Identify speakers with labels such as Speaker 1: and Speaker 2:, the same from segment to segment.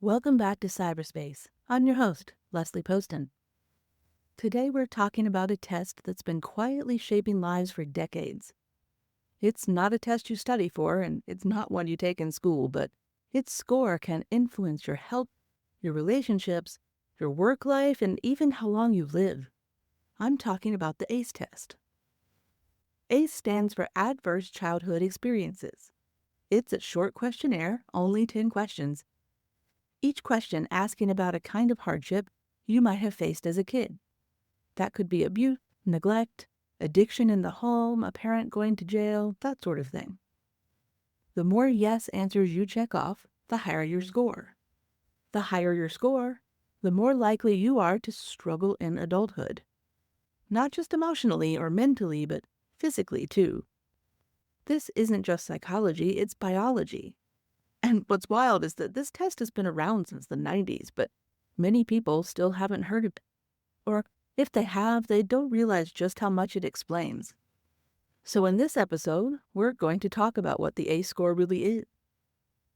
Speaker 1: Welcome back to cyberspace. I'm your host, Leslie Poston. Today we're talking about a test that's been quietly shaping lives for decades. It's not a test you study for, and it's not one you take in school, but its score can influence your health, your relationships, your work life, and even how long you live. I'm talking about the ACE test. ACE stands for Adverse Childhood Experiences. It's a short questionnaire, only 10 questions, each question asking about a kind of hardship you might have faced as a kid. That could be abuse, neglect, addiction in the home, a parent going to jail, that sort of thing. The more yes answers you check off, the higher your score. The higher your score, the more likely you are to struggle in adulthood. Not just emotionally or mentally, but physically too. This isn't just psychology, it's biology. And what's wild is that this test has been around since the 90s, but many people still haven't heard of it. Or if they have, they don't realize just how much it explains. So in this episode, we're going to talk about what the ACE score really is.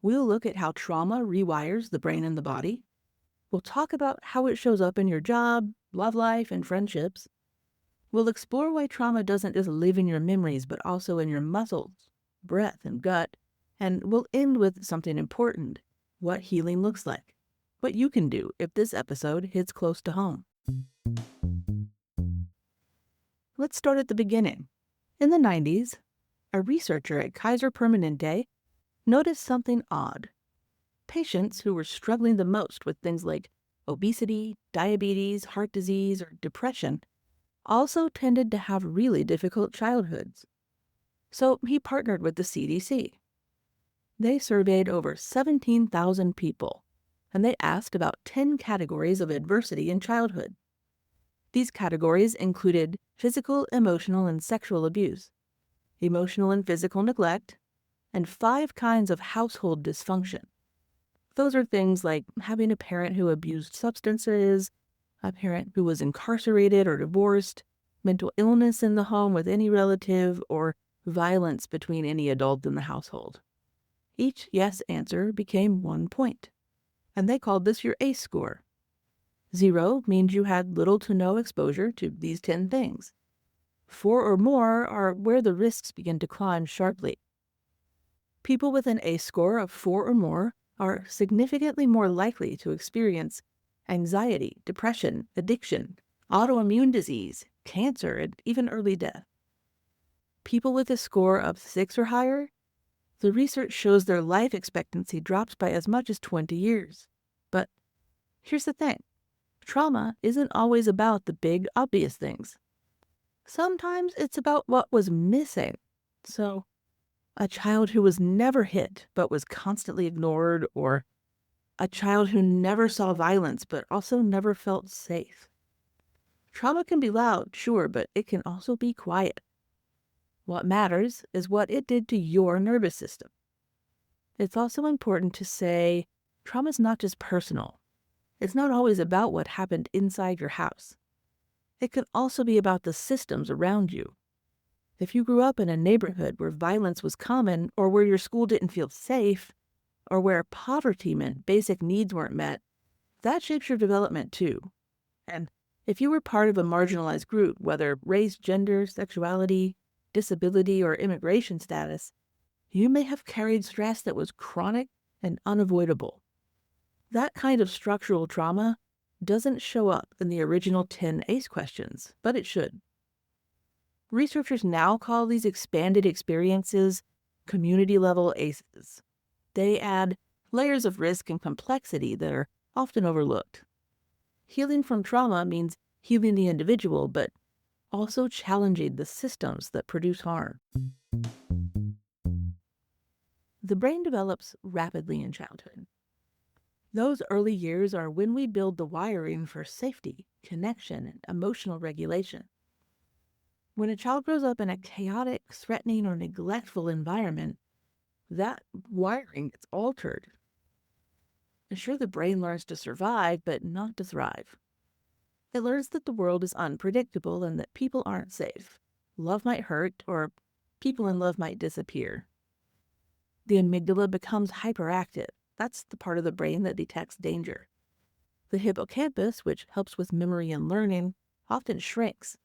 Speaker 1: We'll look at how trauma rewires the brain and the body. We'll talk about how it shows up in your job, love life, and friendships. We'll explore why trauma doesn't just live in your memories, but also in your muscles, breath, and gut. And we'll end with something important, what healing looks like, what you can do if this episode hits close to home. Let's start at the beginning. In the 90s, a researcher at Kaiser Permanente noticed something odd. Patients who were struggling the most with things like obesity, diabetes, heart disease, or depression also tended to have really difficult childhoods. So he partnered with the CDC. They surveyed over 17,000 people, and they asked about 10 categories of adversity in childhood. These categories included physical, emotional, and sexual abuse, emotional and physical neglect, and 5 kinds of household dysfunction. Those are things like having a parent who abused substances, a parent who was incarcerated or divorced, mental illness in the home with any relative, or violence between any adult in the household. Each yes answer became 1 point, and they called this your ACE score. 0 means you had little to no exposure to these 10 things. 4 or more are where the risks begin to climb sharply. People with an ACE score of 4 or more are significantly more likely to experience anxiety, depression, addiction, autoimmune disease, cancer, and even early death. People with a score of 6 or higher, the research shows their life expectancy drops by as much as 20 years. But here's the thing. Trauma isn't always about the big, obvious things. Sometimes it's about what was missing. So, a child who was never hit but was constantly ignored, or a child who never saw violence but also never felt safe. Trauma can be loud, sure, but it can also be quiet. What matters is what it did to your nervous system. It's also important to say trauma is not just personal. It's not always about what happened inside your house. It can also be about the systems around you. If you grew up in a neighborhood where violence was common, or where your school didn't feel safe, or where poverty meant basic needs weren't met, that shapes your development too. And if you were part of a marginalized group, whether race, gender, sexuality, disability, or immigration status, you may have carried stress that was chronic and unavoidable. That kind of structural trauma doesn't show up in the original 10 ACE questions, but it should. Researchers now call these expanded experiences community-level ACEs. They add layers of risk and complexity that are often overlooked. Healing from trauma means healing the individual, but also challenging the systems that produce harm. The brain develops rapidly in childhood. Those early years are when we build the wiring for safety, connection, and emotional regulation. When a child grows up in a chaotic, threatening, or neglectful environment, that wiring gets altered. Sure, the brain learns to survive, but not to thrive. It learns that the world is unpredictable and that people aren't safe. Love might hurt, or people in love might disappear. The amygdala becomes hyperactive, That's the part of the brain that detects danger. The hippocampus, which helps with memory and learning, often shrinks.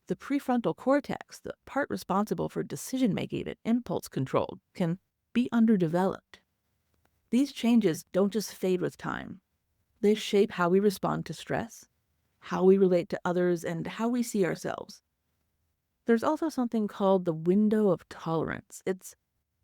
Speaker 1: The prefrontal cortex, the part responsible for decision-making and impulse control, can be underdeveloped. These changes don't just fade with time. They shape how we respond to stress, how we relate to others, and how we see ourselves. There's also something called the window of tolerance. It's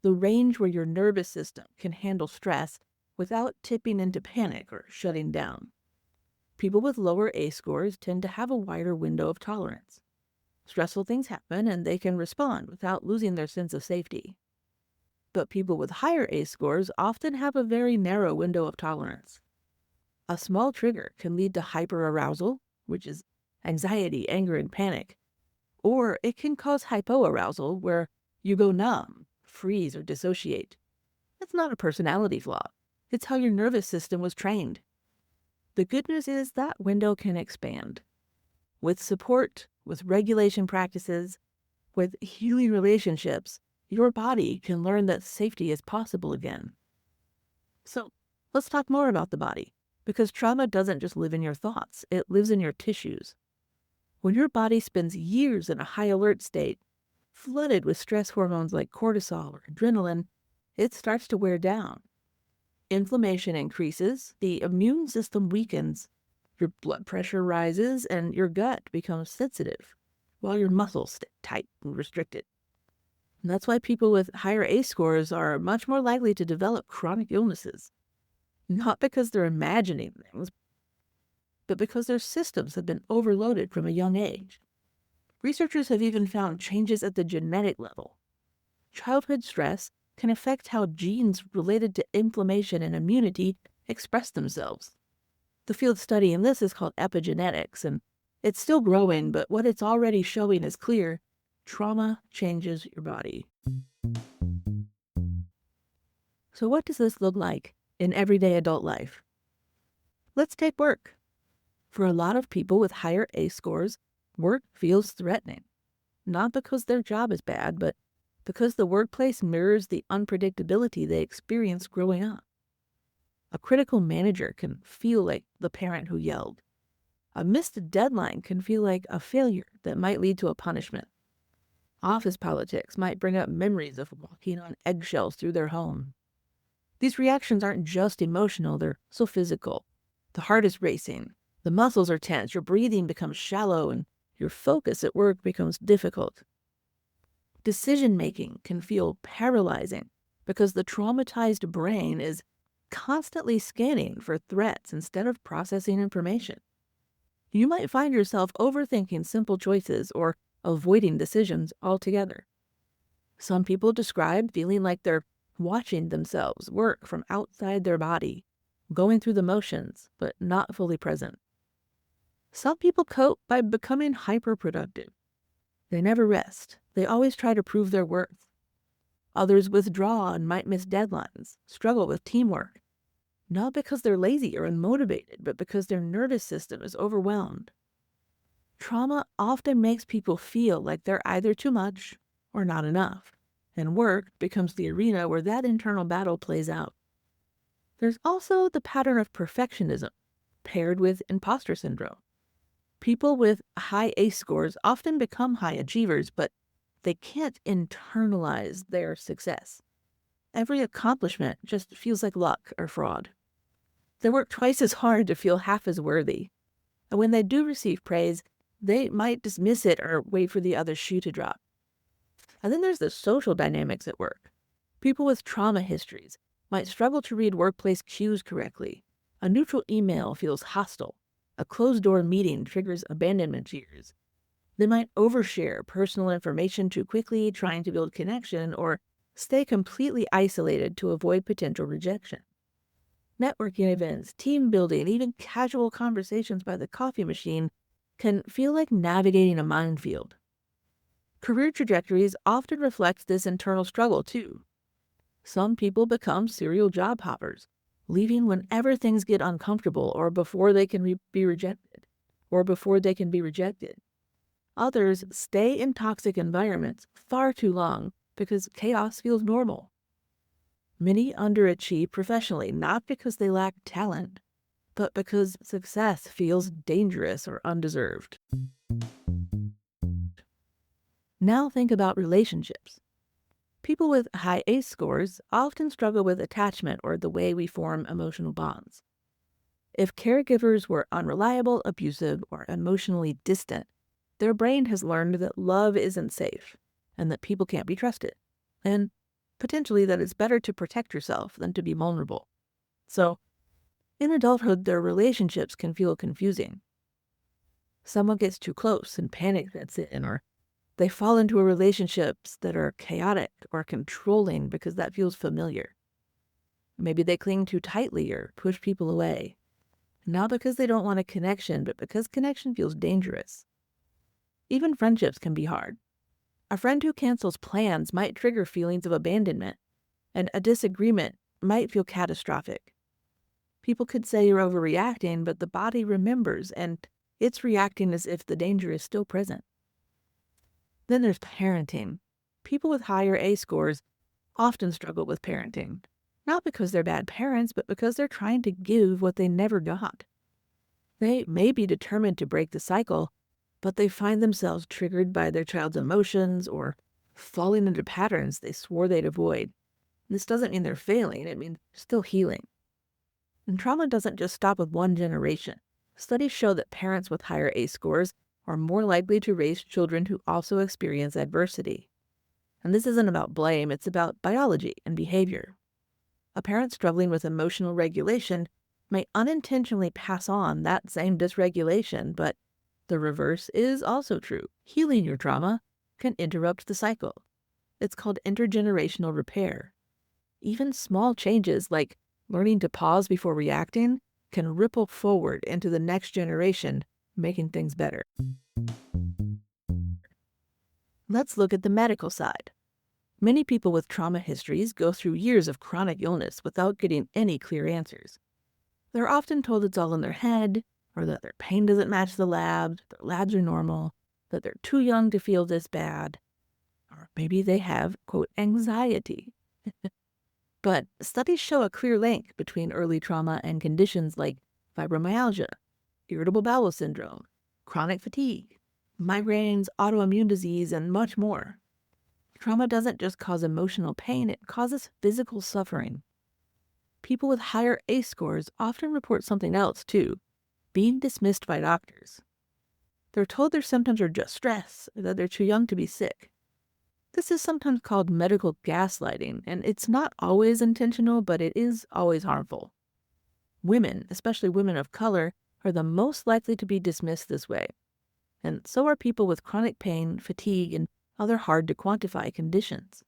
Speaker 1: the range where your nervous system can handle stress without tipping into panic or shutting down. People with lower A scores tend to have a wider window of tolerance. Stressful things happen and they can respond without losing their sense of safety. But people with higher A scores often have a very narrow window of tolerance. A small trigger can lead to hyperarousal, which is anxiety, anger, and panic. Or it can cause hypoarousal, where you go numb, freeze, or dissociate. It's not a personality flaw. It's how your nervous system was trained. The good news is that window can expand. With support, with regulation practices, with healing relationships, your body can learn that safety is possible again. So let's talk more about the body, because trauma doesn't just live in your thoughts, it lives in your tissues. When your body spends years in a high alert state, flooded with stress hormones like cortisol or adrenaline, it starts to wear down. Inflammation increases, the immune system weakens, your blood pressure rises, and your gut becomes sensitive, while your muscles stay tight and restricted. And that's why people with higher A scores are much more likely to develop chronic illnesses. Not because they're imagining things, but because their systems have been overloaded from a young age. Researchers have even found changes at the genetic level. Childhood stress can affect how genes related to inflammation and immunity express themselves. The field studying this is called epigenetics, and it's still growing, but what it's already showing is clear. Trauma changes your body. So what does this look like in everyday adult life? Let's take work. For a lot of people with higher A scores, work feels threatening. Not because their job is bad, but because the workplace mirrors the unpredictability they experienced growing up. A critical manager can feel like the parent who yelled. A missed deadline can feel like a failure that might lead to a punishment. Office politics might bring up memories of walking on eggshells through their home. These reactions aren't just emotional, they're so physical. The heart is racing, the muscles are tense, your breathing becomes shallow, and your focus at work becomes difficult. Decision-making can feel paralyzing because the traumatized brain is constantly scanning for threats instead of processing information. You might find yourself overthinking simple choices or avoiding decisions altogether. Some people describe feeling like they're watching themselves work from outside their body, going through the motions, but not fully present. Some people cope by becoming hyperproductive. They never rest. They always try to prove their worth. Others withdraw and might miss deadlines, struggle with teamwork, not because they're lazy or unmotivated, but because their nervous system is overwhelmed. Trauma often makes people feel like they're either too much or not enough, and work becomes the arena where that internal battle plays out. There's also the pattern of perfectionism, paired with imposter syndrome. People with high ACE scores often become high achievers, but they can't internalize their success. Every accomplishment just feels like luck or fraud. They work twice as hard to feel half as worthy. And when they do receive praise, they might dismiss it or wait for the other shoe to drop. And then there's the social dynamics at work. People with trauma histories might struggle to read workplace cues correctly. A neutral email feels hostile. A closed-door meeting triggers abandonment fears. They might overshare personal information too quickly, trying to build connection, or stay completely isolated to avoid potential rejection. Networking events, team building, even casual conversations by the coffee machine can feel like navigating a minefield. Career trajectories often reflect this internal struggle too. Some people become serial job hoppers, leaving whenever things get uncomfortable or before they can be rejected. Others stay in toxic environments far too long because chaos feels normal. Many underachieve professionally, not because they lack talent, but because success feels dangerous or undeserved. Now think about relationships. People with high ACE scores often struggle with attachment or the way we form emotional bonds. If caregivers were unreliable, abusive, or emotionally distant, their brain has learned that love isn't safe and that people can't be trusted, and potentially that it's better to protect yourself than to be vulnerable. So, in adulthood, their relationships can feel confusing. Someone gets too close and panic sets in, or they fall into relationships that are chaotic or controlling because that feels familiar. Maybe they cling too tightly or push people away, not because they don't want a connection, but because connection feels dangerous. Even friendships can be hard. A friend who cancels plans might trigger feelings of abandonment, and a disagreement might feel catastrophic. People could say you're overreacting, but the body remembers, and it's reacting as if the danger is still present. Then there's parenting. People with higher A scores often struggle with parenting, not because they're bad parents, but because they're trying to give what they never got. They may be determined to break the cycle, but they find themselves triggered by their child's emotions or falling into patterns they swore they'd avoid. This doesn't mean they're failing, it means they're still healing. And trauma doesn't just stop with one generation. Studies show that parents with higher ACE scores are more likely to raise children who also experience adversity. And this isn't about blame, it's about biology and behavior. A parent struggling with emotional regulation may unintentionally pass on that same dysregulation, but the reverse is also true. Healing your trauma can interrupt the cycle. It's called intergenerational repair. Even small changes like learning to pause before reacting can ripple forward into the next generation, making things better. Let's look at the medical side. Many people with trauma histories go through years of chronic illness without getting any clear answers. They're often told it's all in their head, or that their pain doesn't match the labs, their labs are normal, that they're too young to feel this bad, or maybe they have, quote, anxiety. But studies show a clear link between early trauma and conditions like fibromyalgia, irritable bowel syndrome, chronic fatigue, migraines, autoimmune disease, and much more. Trauma doesn't just cause emotional pain, it causes physical suffering. People with higher ACE scores often report something else too, being dismissed by doctors. They're told their symptoms are just stress, or that they're too young to be sick. This is sometimes called medical gaslighting, and it's not always intentional, but it is always harmful. Women, especially women of color, are the most likely to be dismissed this way. And so are people with chronic pain, fatigue, and other hard-to-quantify conditions.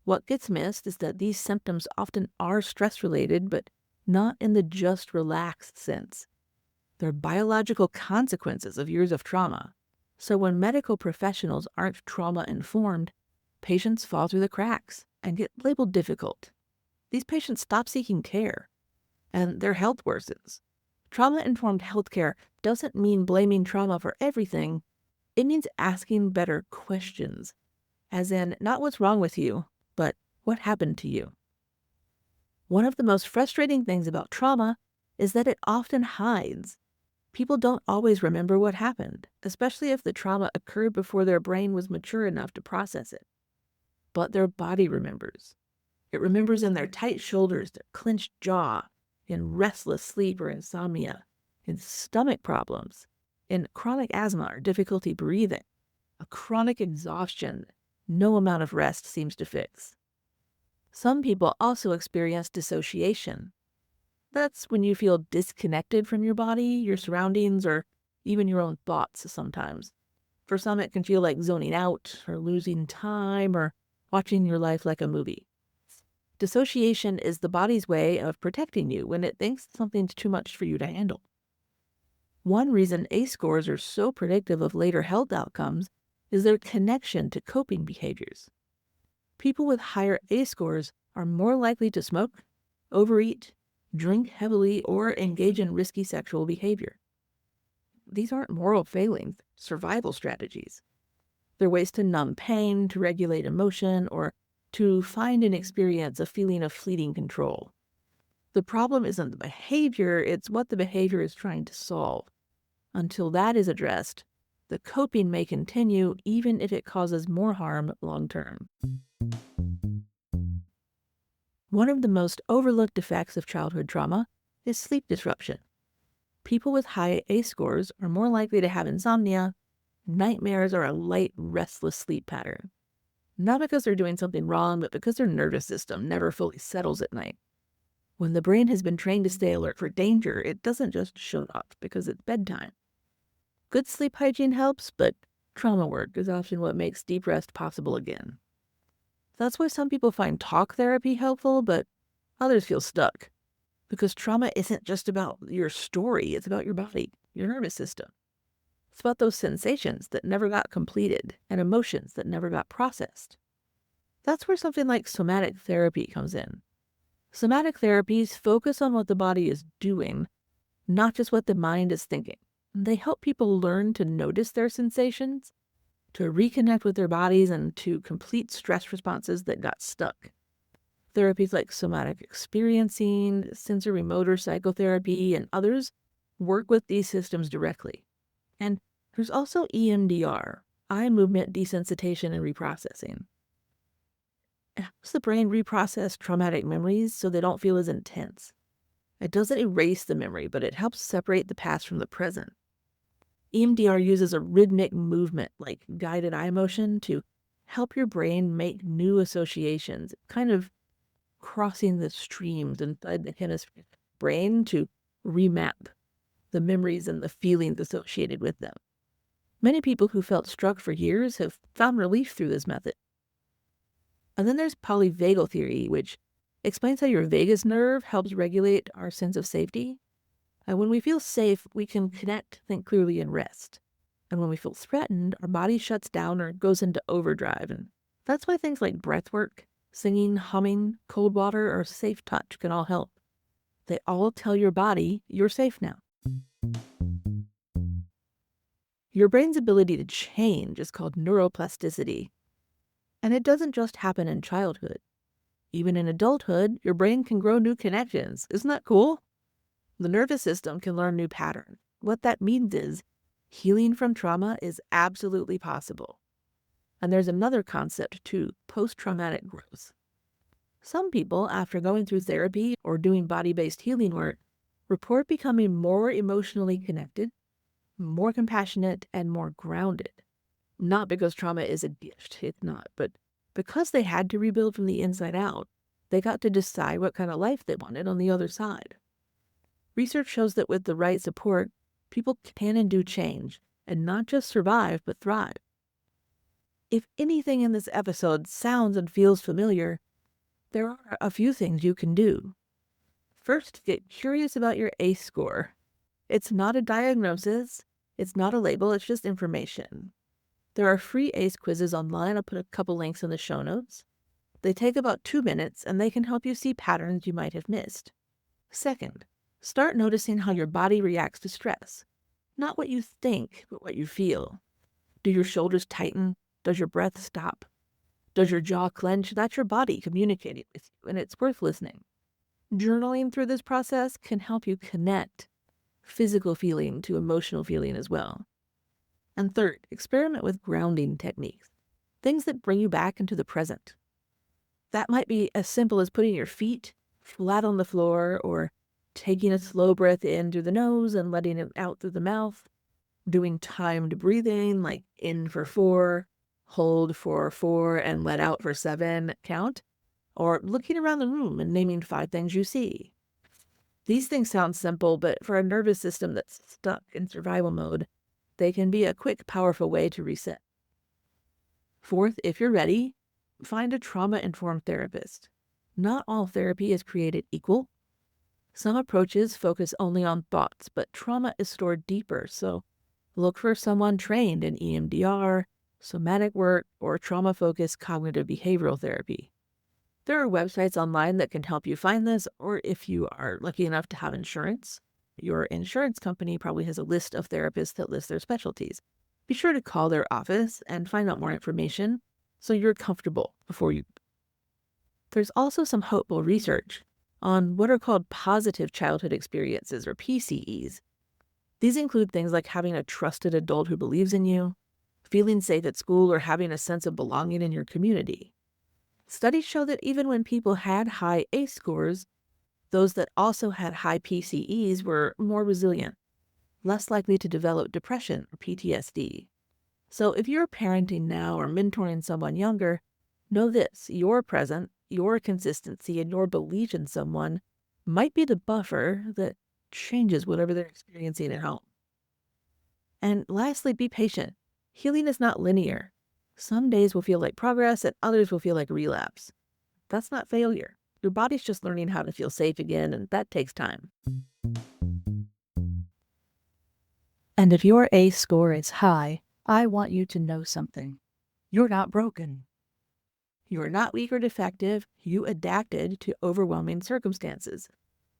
Speaker 1: What gets missed is that these symptoms often are stress-related, but not in the just relaxed sense. They're biological consequences of years of trauma. So when medical professionals aren't trauma-informed, patients fall through the cracks and get labeled difficult. These patients stop seeking care, and their health worsens. Trauma-informed healthcare doesn't mean blaming trauma for everything. It means asking better questions, as in not what's wrong with you, but what happened to you. One of the most frustrating things about trauma is that it often hides. People don't always remember what happened, especially if the trauma occurred before their brain was mature enough to process it. But their body remembers. It remembers in their tight shoulders, their clenched jaw, in restless sleep or insomnia, in stomach problems, in chronic asthma or difficulty breathing, a chronic exhaustion no amount of rest seems to fix. Some people also experience dissociation. That's when you feel disconnected from your body, your surroundings, or even your own thoughts sometimes. For some, it can feel like zoning out or losing time or watching your life like a movie. Dissociation is the body's way of protecting you when it thinks something's too much for you to handle. One reason ACE scores are so predictive of later health outcomes is their connection to coping behaviors. People with higher ACE scores are more likely to smoke, overeat, drink heavily, or engage in risky sexual behavior. These aren't moral failings, survival strategies. They're ways to numb pain, to regulate emotion, or to find and experience a feeling of fleeting control. The problem isn't the behavior, it's what the behavior is trying to solve. Until that is addressed, the coping may continue even if it causes more harm long term. One of the most overlooked effects of childhood trauma is sleep disruption. People with high ACE scores are more likely to have insomnia, nightmares, or a light, restless sleep pattern. Not because they're doing something wrong, but because their nervous system never fully settles at night. When the brain has been trained to stay alert for danger, it doesn't just show up because it's bedtime. Good sleep hygiene helps, but trauma work is often what makes deep rest possible again. That's why some people find talk therapy helpful, but others feel stuck. Because trauma isn't just about your story, it's about your body, your nervous system. It's about those sensations that never got completed and emotions that never got processed. That's where something like somatic therapy comes in. Somatic therapies focus on what the body is doing, not just what the mind is thinking. They help people learn to notice their sensations, to reconnect with their bodies, and to complete stress responses that got stuck. Therapies like somatic experiencing, sensory motor psychotherapy, and others work with these systems directly. And there's also EMDR, eye movement desensitization and reprocessing. It helps the brain reprocess traumatic memories so they don't feel as intense. It doesn't erase the memory, but it helps separate the past from the present. EMDR uses a rhythmic movement like guided eye motion to help your brain make new associations, kind of crossing the streams inside the hemisphere brain to remap the memories and the feelings associated with them. Many people who felt struck for years have found relief through this method. And then there's polyvagal theory, which explains how your vagus nerve helps regulate our sense of safety. And when we feel safe, we can connect, think clearly, and rest. And when we feel threatened, our body shuts down or goes into overdrive. And that's why things like breath work, singing, humming, cold water, or safe touch can all help. They all tell your body you're safe now. Your brain's ability to change is called neuroplasticity. And it doesn't just happen in childhood. Even in adulthood, your brain can grow new connections. Isn't that cool? The nervous system can learn new patterns. What that means is healing from trauma is absolutely possible. And there's another concept too, post-traumatic growth. Some people, after going through therapy or doing body-based healing work, report becoming more emotionally connected, more compassionate, and more grounded. Not because trauma is a gift, it's not, but because they had to rebuild from the inside out, they got to decide what kind of life they wanted on the other side. Research shows that with the right support, people can and do change, and not just survive, but thrive. If anything in this episode sounds and feels familiar, there are a few things you can do. First, get curious about your ACE score. It's not a diagnosis, it's not a label, it's just information. There are free ACE quizzes online. I'll put a couple links in the show notes. They take about 2 minutes, and they can help you see patterns you might have missed. Second, start noticing how your body reacts to stress. Not what you think, but what you feel. Do your shoulders tighten? Does your breath stop? Does your jaw clench? That's your body communicating with you, and it's worth listening. Journaling through this process can help you connect physical feeling to emotional feeling as well. And third, experiment with grounding techniques, things that bring you back into the present. That might be as simple as putting your feet flat on the floor or taking a slow breath in through the nose and letting it out through the mouth, doing timed breathing like in for 4, hold for 4, and let out for 7 count, or looking around the room and naming 5 things you see. These things sound simple, but for a nervous system that's stuck in survival mode, they can be a quick, powerful way to reset. Fourth, if you're ready, find a trauma-informed therapist. Not all therapy is created equal. Some approaches focus only on thoughts, but trauma is stored deeper, so look for someone trained in EMDR, somatic work, or trauma-focused cognitive behavioral therapy. There are websites online that can help you find this, or if you are lucky enough to have insurance, your insurance company probably has a list of therapists that list their specialties. Be sure to call their office and find out more information so you're comfortable before you There's also some hopeful research on what are called positive childhood experiences, or PCEs. These include things like having a trusted adult who believes in you, feeling safe at school, or having a sense of belonging in your community. Studies show that even when people had high ACE scores, those that also had high PCEs were more resilient, less likely to develop depression or PTSD. So if you're parenting now or mentoring someone younger, know this: your present, your consistency, and your belief in someone might be the buffer that changes whatever they're experiencing at home. And lastly, be patient. Healing is not linear. Some days will feel like progress and others will feel like relapse. That's not failure. Your body's just learning how to feel safe again, and that takes time. And if your ACE score is high, I want you to know something. You're not broken. You're not weak or defective. You adapted to overwhelming circumstances,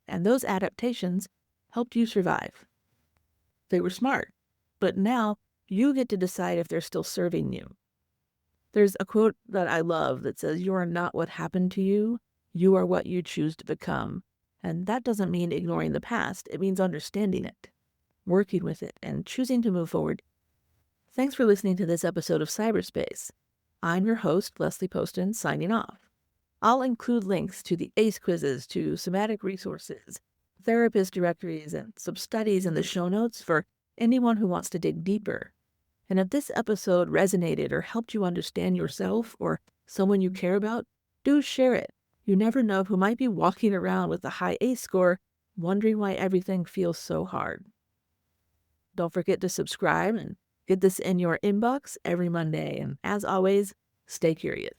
Speaker 1: and those adaptations helped you survive. They were smart, but now you get to decide if they're still serving you. There's a quote that I love that says, "You are not what happened to you. You are what you choose to become." And that doesn't mean ignoring the past. It means understanding it, working with it, and choosing to move forward. Thanks for listening to this episode of Cyberspace. I'm your host, Leslie Poston, signing off. I'll include links to the ACE quizzes, to somatic resources, therapist directories, and some studies in the show notes for anyone who wants to dig deeper. And if this episode resonated or helped you understand yourself or someone you care about, do share it. You never know who might be walking around with a high ACE score, wondering why everything feels so hard. Don't forget to subscribe and get this in your inbox every Monday. And as always, stay curious.